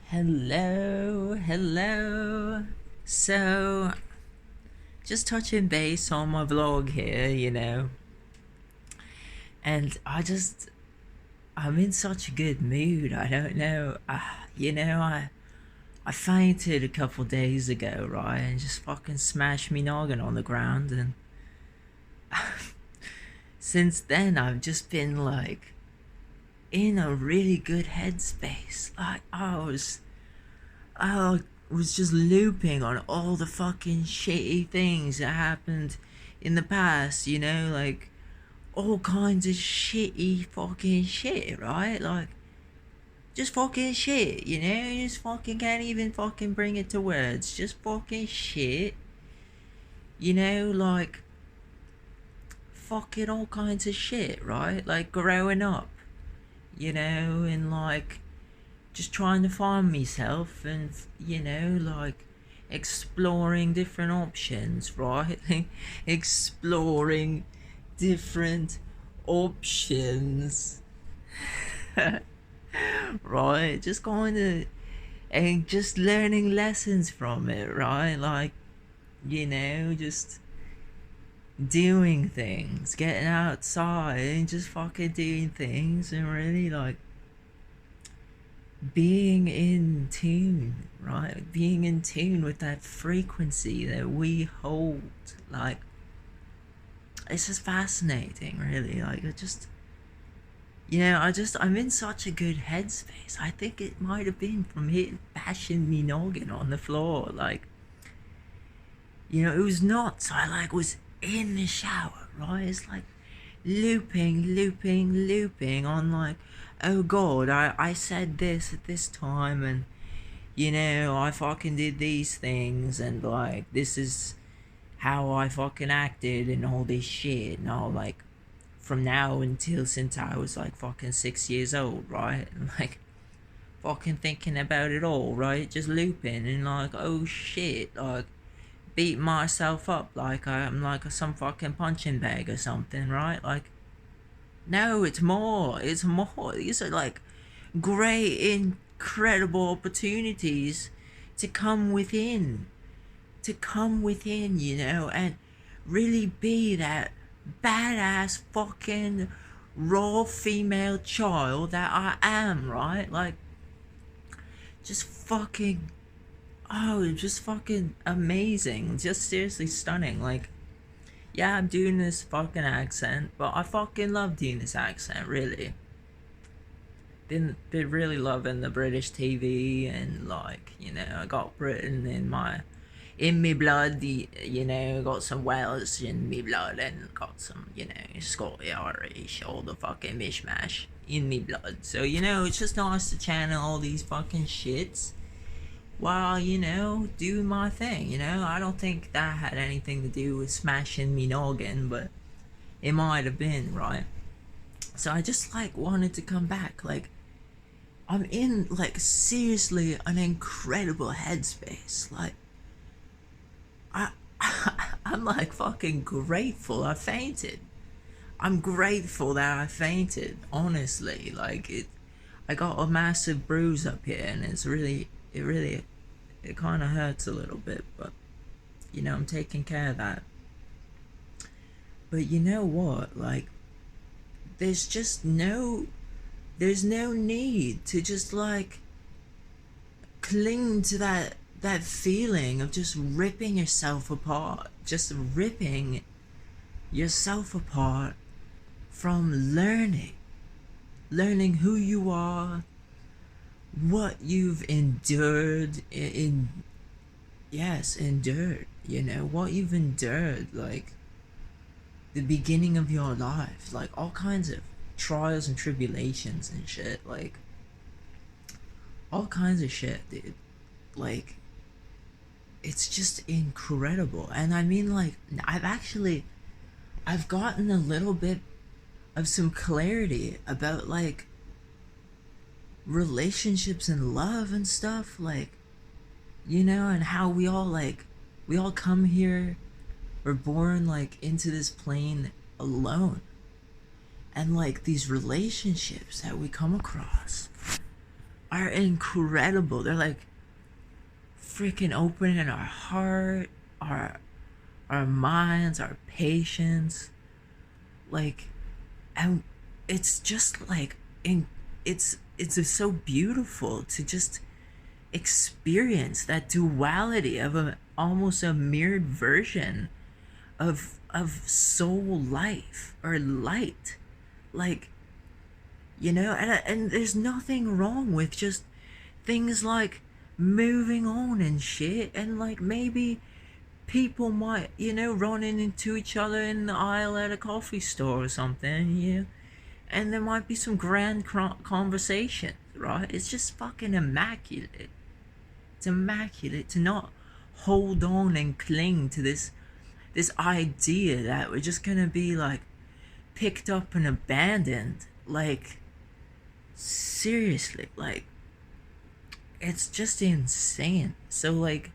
Hello. So, just touching base on my vlog here, and I'm in such a good mood. I don't know. I fainted a couple days ago, right, and just fucking smashed me noggin on the ground, and since then I've just been like in a really good headspace. Like I was just looping on all the fucking shitty things that happened in the past, like all kinds of shitty fucking shit, right? Like just fucking shit, you just fucking can't even fucking bring it to words. Just fucking shit, like fucking all kinds of shit, right? Like growing up, and like just trying to find myself and like exploring different options, right? Exploring different options. Right, just kind of, and just learning lessons from it, right? Like, just doing things, getting outside and just fucking doing things and really like being in tune, right? Being in tune with that frequency that we hold. Like, it's just fascinating, really. Like, I'm in such a good headspace. I think it might have been from bashing me noggin on the floor. Like, it was nuts. I like was in the shower, right? It's like looping on like, oh god, I said this at this time, and I fucking did these things, and like this is how I fucking acted and all this shit, and all like from now until since I was like fucking 6 years old, right? And like fucking thinking about it all, right? Just looping and like, oh shit, like beat myself up like I'm like some fucking punching bag or something, right? Like, no, it's more. It's more. These are like great, incredible opportunities to come within, and really be that badass fucking raw female child that I am, right? Like, just fucking, just fucking amazing. Just seriously stunning. Like, yeah, I'm doing this fucking accent, but I fucking love doing this accent, really. Been really loving the British TV, and like, I got Britain in me blood, got some Welsh in me blood, and got some, Scottish, Irish, all the fucking mishmash in me blood. So, it's just nice to channel all these fucking shits while, doing my thing, I don't think that had anything to do with smashing me noggin, but it might have been, right? So I just like wanted to come back. Like, I'm in like seriously an incredible headspace. Like, I I'm like fucking grateful I fainted. I'm grateful that I fainted, honestly. Like, I got a massive bruise up here, and it kind of hurts a little bit, but I'm taking care of that. But you know what? Like, there's just there's no need to just like cling to that feeling of just ripping yourself apart, just ripping yourself apart from learning who you are, what you've endured endured, what you've endured, like the beginning of your life, like all kinds of trials and tribulations and shit, like all kinds of shit, dude. Like, it's just incredible. And I mean, like, I've gotten a little bit of some clarity about like relationships and love and stuff, like, and how we all come here, we're born like into this plane alone, and like these relationships that we come across, are incredible. They're like freaking opening our heart, our minds, our patience, like, and it's just like it's just so beautiful to just experience that duality of almost a mirrored version of soul life or light, like, and there's nothing wrong with just things like moving on and shit, and like maybe people might, running into each other in the aisle at a coffee store or something, and there might be some grand conversation, right? It's just fucking immaculate. It's immaculate to not hold on and cling to this idea that we're just gonna be like picked up and abandoned. Like, seriously, like, it's just insane. So like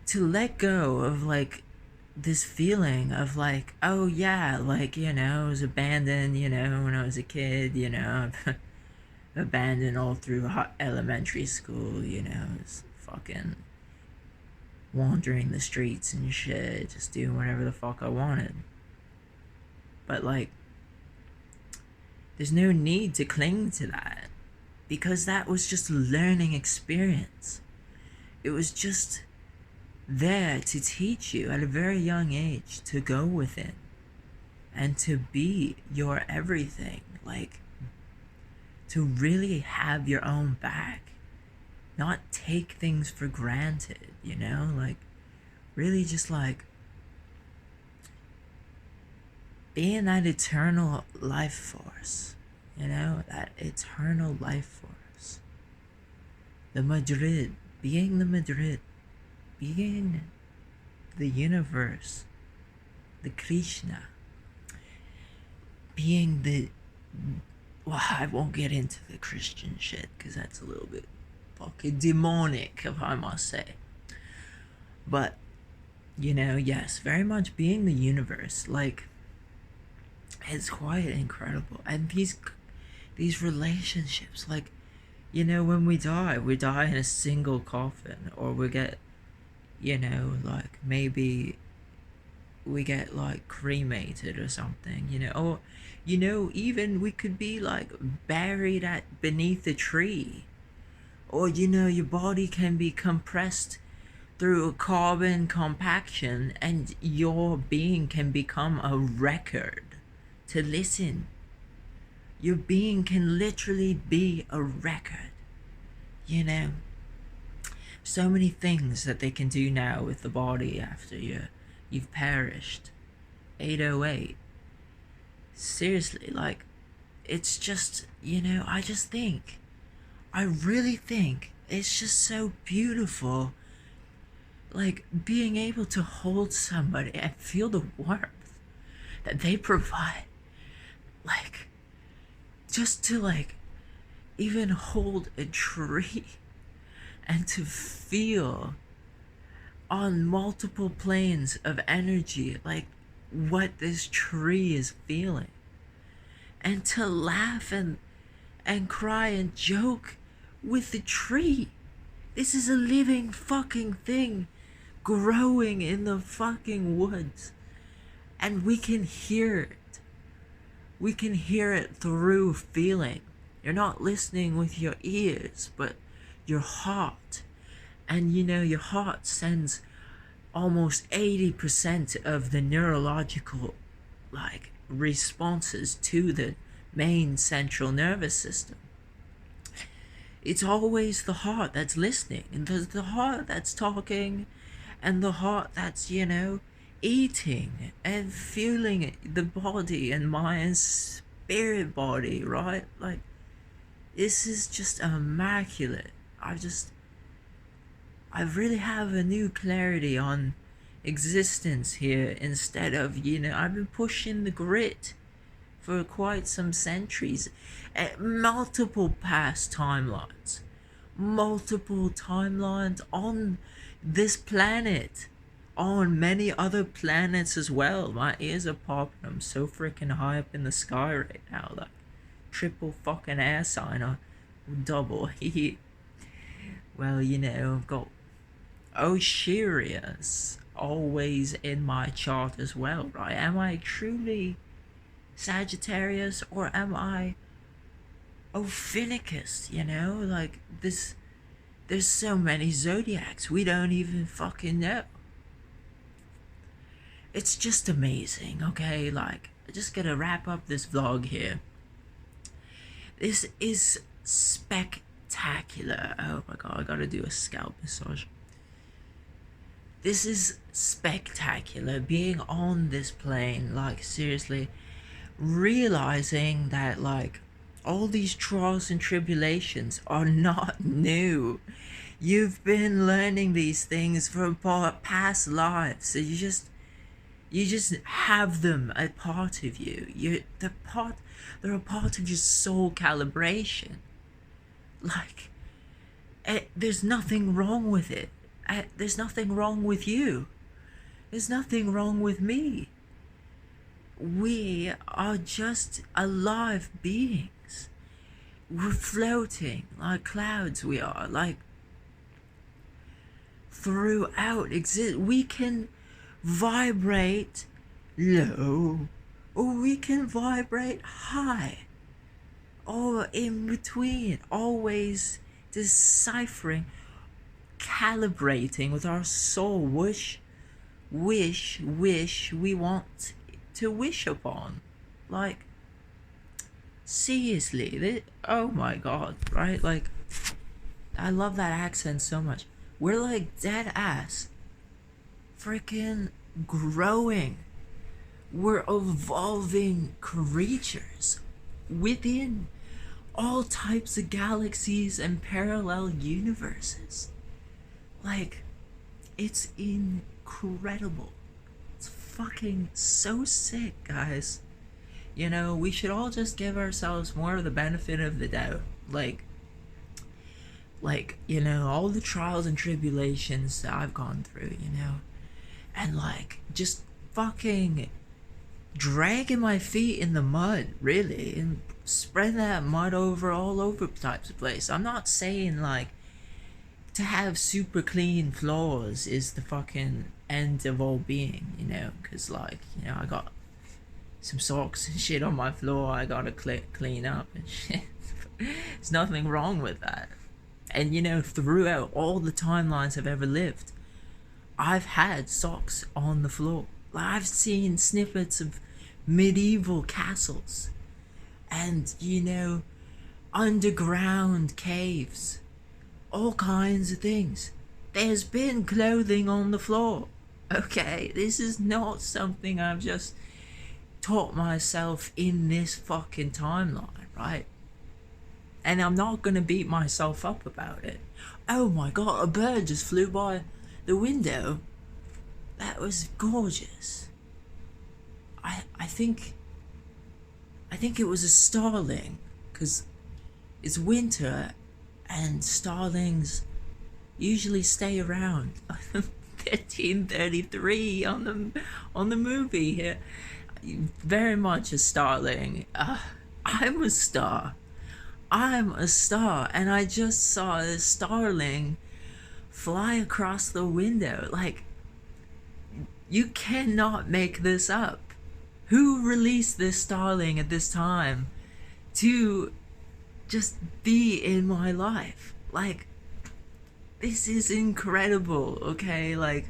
to let go of like this feeling of like, oh yeah, like, I was abandoned, when I was a kid, abandoned all through elementary school, was fucking wandering the streets and shit, just doing whatever the fuck I wanted. But like, there's no need to cling to that, because that was just a learning experience. It was just there to teach you at a very young age to go within and to be your everything, like to really have your own back, not take things for granted, like really just like being that eternal life force, that eternal life force. The Madrid, being the Madrid, being the universe, the Krishna, being the, well, I won't get into the Christian shit because that's a little bit fucking demonic, if I must say. But, yes, very much being the universe, like, it's quite incredible. And these relationships, like, when we die in a single coffin, or we get, like, maybe we get like cremated or something, or even we could be like buried beneath a tree, or your body can be compressed through a carbon compaction and your being can become a record to listen. Your being can literally be a record, so many things that they can do now with the body after you've perished. 808. Seriously, like, it's just, I really think it's just so beautiful, like, being able to hold somebody and feel the warmth that they provide. Like, just to, like, even hold a tree and to feel on multiple planes of energy, like, what this tree is feeling, and to laugh and cry and joke with the tree. This is a living fucking thing growing in the fucking woods, and we can hear it. We can hear it through feeling. You're not listening with your ears, but your heart. And your heart sends almost 80% of the neurological, like, responses to the main central nervous system. It's always the heart that's listening, and the heart that's talking, and the heart that's, eating and fueling the body and mind, spirit body, right? Like, this is just immaculate. I really have a new clarity on existence here, instead of, I've been pushing the grit for quite some centuries at multiple past timelines. Multiple timelines on this planet, on many other planets as well. My ears are popping. I'm so freaking high up in the sky right now. Like, triple fucking air sign or double. Well, you know, I've got Oshirius always in my chart as well, right? Am I truly Sagittarius or am I Ophiuchus? You know, like this. There's so many zodiacs we don't even fucking know. It's just amazing, okay? Like, I just gotta wrap up this vlog here. This is spectacular. Oh my god, I gotta do a scalp massage. This is spectacular, being on this plane, like, seriously, realizing that, like, all these trials and tribulations are not new. You've been learning these things from past lives, so you just have them a part of you. They're a part of your soul calibration. Like, there's nothing wrong with it. There's nothing wrong with you. There's nothing wrong with me. We are just alive beings. We're floating like clouds. We are, like, throughout we can vibrate low or we can vibrate high or in between, always deciphering, calibrating with our soul. Wish we want to wish upon. Like, seriously, oh my god, right? Like, I love that accent so much. We're like dead ass freaking growing. We're evolving creatures within all types of galaxies and parallel universes. Like, it's incredible. It's fucking so sick, guys. You know, we should all just give ourselves more of the benefit of the doubt. Like, you know, all the trials and tribulations that I've gone through, you know, and like just fucking dragging my feet in the mud, really, and spread that mud all over types of place. I'm not saying like to have super clean floors is the fucking end of all being, you know, because, like, you know, I got some socks and shit on my floor I gotta clean up and shit. There's nothing wrong with that. And, you know, throughout all the timelines I've ever lived, I've had socks on the floor. Like, I've seen snippets of medieval castles and, you know, underground caves, all kinds of things. There's been clothing on the floor. Okay, this is not something I've just taught myself in this fucking timeline, right? And I'm not gonna beat myself up about it. Oh my god, a bird just flew by the window. That was gorgeous. I think it was a starling, because it's winter and starlings usually stay around. 1333 on the movie here. Very much a starling. I'm a star, and I just saw this starling fly across the window. Like, you cannot make this up. Who released this starling at this time to just be in my life? Like, this is incredible, okay? Like,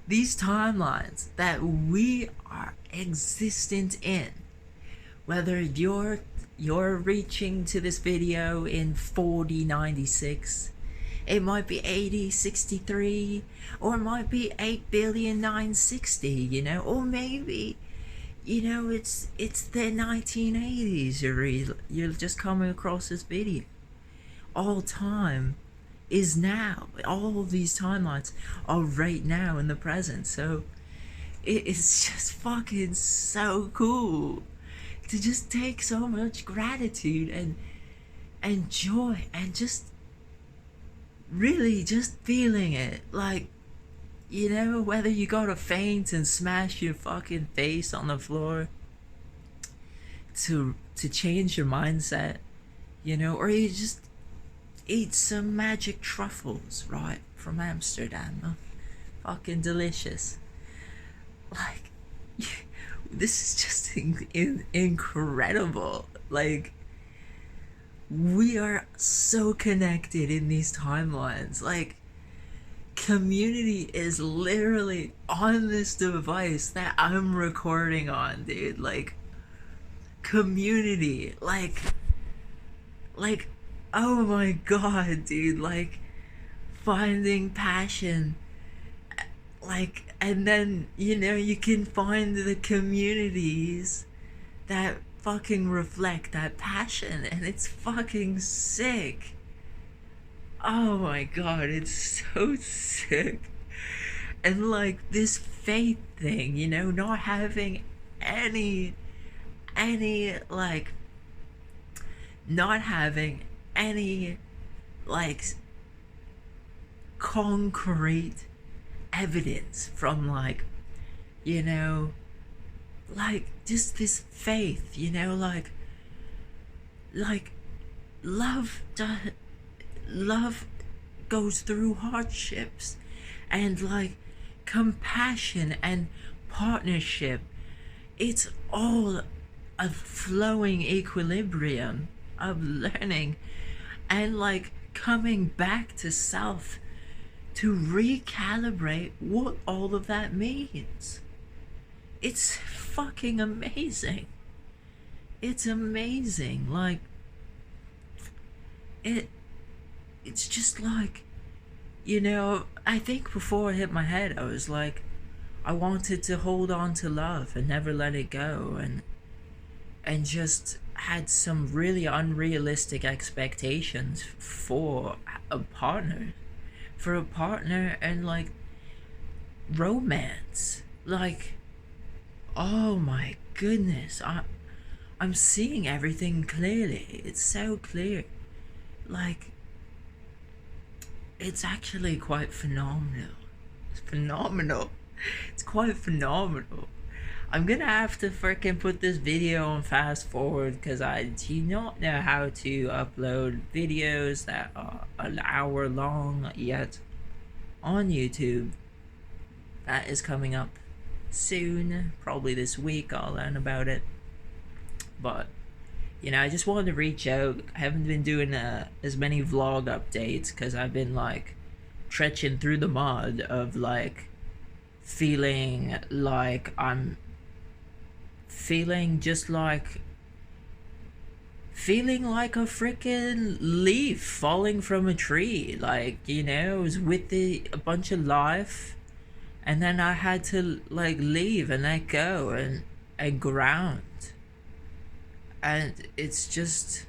these timelines that we are existent in, whether you're reaching to this video in 4096, it might be 8063, or it might be 8,960,000, you know, or maybe, you know, it's the 1980s, you're just coming across this video. All time is now. All of these timelines are right now in the present. So it's just fucking so cool to just take so much gratitude and joy and just really just feeling it. Like, you know, whether you gotta faint and smash your fucking face on the floor, to change your mindset, you know, or you just eat some magic truffles, right, from Amsterdam. Fucking delicious. Like, this is just incredible. Like, we are so connected in these timelines. Like, community is literally on this device that I'm recording on, dude. Like, community. Like, oh my god, dude. Like, finding passion. Like, and then, you know, you can find the communities that fucking reflect that passion, and it's fucking sick. Oh my god, it's so sick. And like this faith thing, you know, not having any like, not having any like concrete evidence from, like, you know, like just this faith, you know, like love love goes through hardships, and like compassion and partnership, it's all a flowing equilibrium of learning and like coming back to self to recalibrate what all of that means. It's fucking amazing. It's amazing. Like, it's just like, you know, I think before I hit my head, I was like, I wanted to hold on to love and never let it go, and just had some really unrealistic expectations for a partner, and like romance. Like, oh my goodness, I'm seeing everything clearly. It's so clear. Like, it's actually quite phenomenal. It's phenomenal. It's quite phenomenal. I'm gonna have to freaking put this video on fast forward because I do not know how to upload videos that are an hour long yet on YouTube. That is coming up soon, probably this week. I'll learn about it. But, you know, I just wanted to reach out. I haven't been doing as many vlog updates because I've been like trekking through the mud of like feeling like I'm feeling just like feeling like a freaking leaf falling from a tree. Like, you know, it was with a bunch of life, and then I had to like leave and let go and ground. And it's just,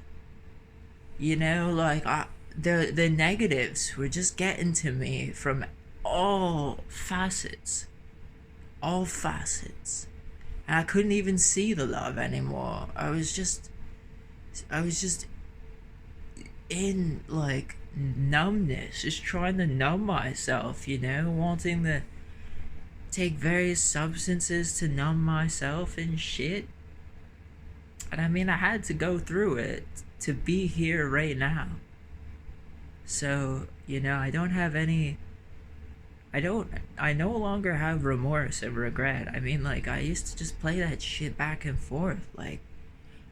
you know, like the negatives were just getting to me from all facets. And I couldn't even see the love anymore. I was just in like numbness, just trying to numb myself, you know, wanting to take various substances to numb myself and shit. And I mean, I had to go through it to be here right now. So, you know, I no longer have remorse and regret. I mean, like, I used to just play that shit back and forth, like,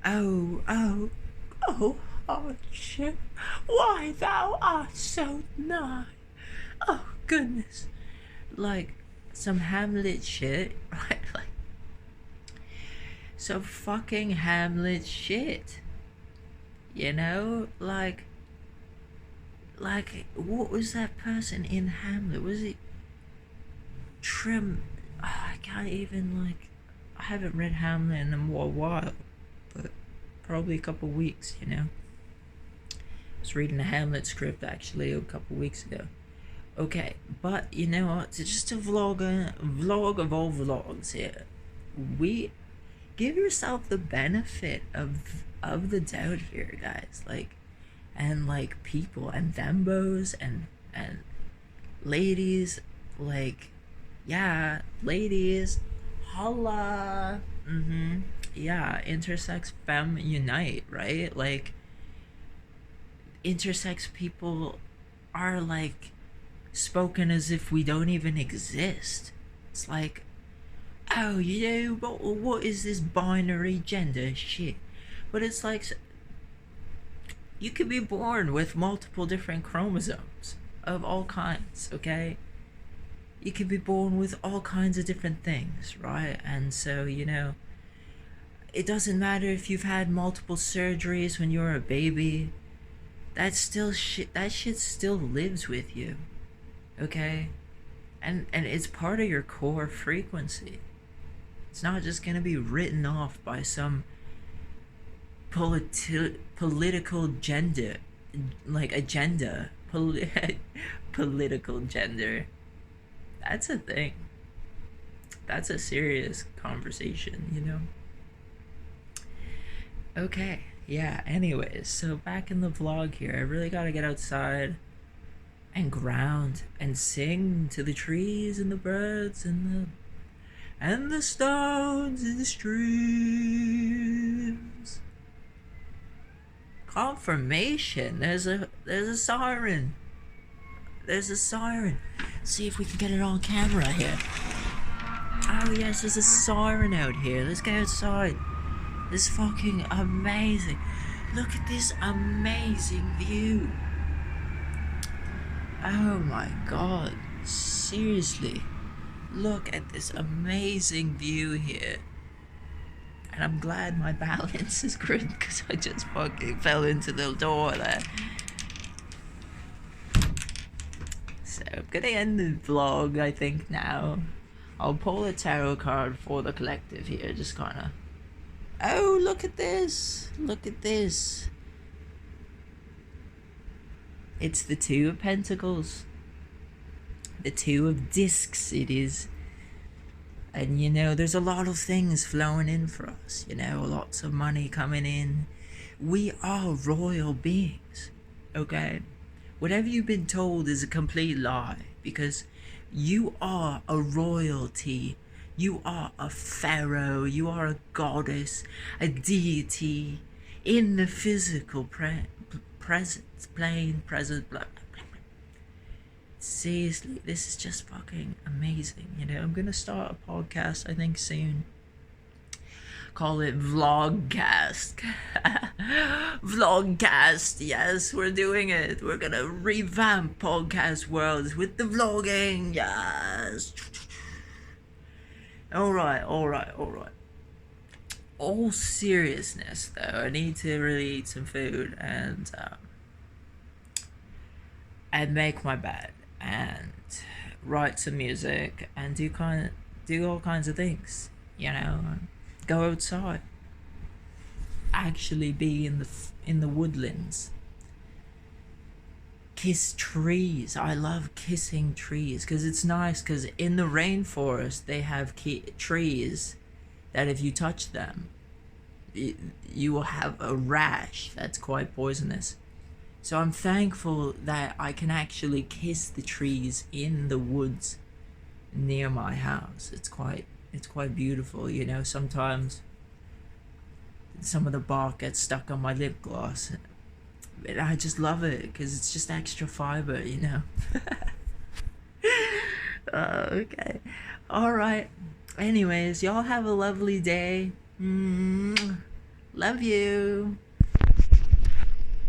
oh, shit, why thou art so nigh, oh goodness, like, some Hamlet shit, right, like, some fucking Hamlet shit, you know, like, what was that person in Hamlet, was it I can't even, like, I haven't read Hamlet in a while, but probably a couple weeks, you know. I was reading a Hamlet script actually a couple weeks ago. Okay, but you know what, it's just a vlog of all vlogs here. We give yourself the benefit of the doubt here, guys, like, and like people and thembos and ladies, like, yeah, ladies, holla, yeah, intersex femme unite, right? Like, intersex people are like spoken as if we don't even exist. It's like, oh, what is this binary gender shit? But it's like, you could be born with multiple different chromosomes of all kinds, okay? You could be born with all kinds of different things, right? And so, it doesn't matter if you've had multiple surgeries when you were a baby. That shit still lives with you, okay? And it's part of your core frequency. It's not just gonna be written off by some political gender, like agenda, political gender. That's a thing. That's a serious conversation. Okay, yeah, anyways, so back in the vlog here, I really gotta get outside and ground and sing to the trees and the birds and the stones and the streams. Confirmation. There's a siren. There's a siren. See if we can get it on camera here. Oh yes, there's a siren out here. Let's go outside. This fucking amazing. Look at this amazing view. Oh my god. Seriously. Look at this amazing view here. And I'm glad my balance is good because I just fucking fell into the door there. So I'm gonna end the vlog, I think, now. I'll pull a tarot card for the collective here, just kinda. Oh, look at this. Look at this. It's the Two of Pentacles. The Two of Discs, it is. And there's a lot of things flowing in for us. Lots of money coming in. We are royal beings, okay? Whatever you've been told is a complete lie, because you are a royalty. You are a pharaoh. You are a goddess, a deity in the physical presence, plane, present, blah, blah, blah, blah. Seriously, this is just fucking amazing. I'm gonna start a podcast, I think, soon. Call it Vlogcast. Vlogcast, yes, we're doing it. We're gonna revamp podcast worlds with the vlogging, yes. Alright. All seriousness, though, I need to really eat some food and make my bed and write some music and do all kinds of things. Go outside, actually be in the woodlands, kiss trees. I love kissing trees because it's nice, because in the rainforest they have trees that if you touch them you will have a rash that's quite poisonous. So I'm thankful that I can actually kiss the trees in the woods near my house. It's quite beautiful. Sometimes some of the bark gets stuck on my lip gloss, and I just love it because it's just extra fiber. Okay, all right. Anyways, y'all have a lovely day. Love you.